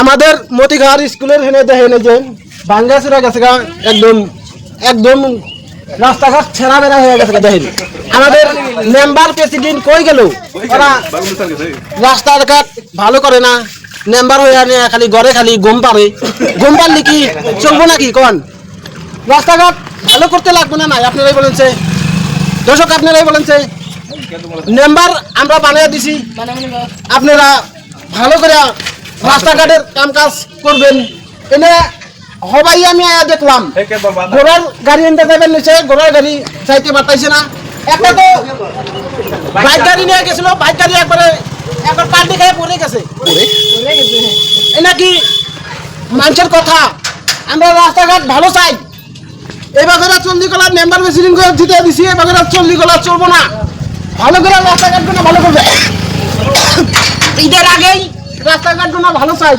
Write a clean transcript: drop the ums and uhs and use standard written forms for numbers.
আমাদের মতিঘাট স্কুলের হেনে দেখেন যে ভাঙ্গাচুরা গেছে একদম একদম রাস্তাঘাট ছেঁড়া বেড়া হয়ে গেছে দেখেন। আমাদের মেম্বার প্রেসিডেন্ট কই গেল? ওরা রাস্তাঘাট ভালো করে না, মেম্বার হয়ে আনে খালি ঘরে খালি ঘুম পারলে কি চলবো নাকি? কোন রাস্তাঘাট ভালো করতে লাগবে না? নাই আপনারাই বলেন, দর্শক আপনারাই বলেন, মেম্বার আমরা বানিয়ে দিছি, আপনারা ভালো করে রাস্তাঘাটের কাম কাজ করবেন। এনে হবাই আমি দেখলাম ঘোড়ার গাড়ি এনতে যাবেন নিচে, ঘোড়ার গাড়ি চাইতে পারতাইছে না। একটা তো বাইক গাড়ি নিয়ে গেছিল, বাইক গাড়ি একবার পাল্টি খেয়ে পড়ে গেছে। এ নাকি মানুষের কথা? আমরা রাস্তাঘাট ভালো চাই। এবার চল্লিকলা মেম্বার প্রেসিডেন্ট করে জিতে দিছি, এবার চল্লিকলা চলবো না, ভালো করে রাস্তাঘাট ভালো করবে। ঈদের আগেই রাস্তাঘাট ভালো চাই।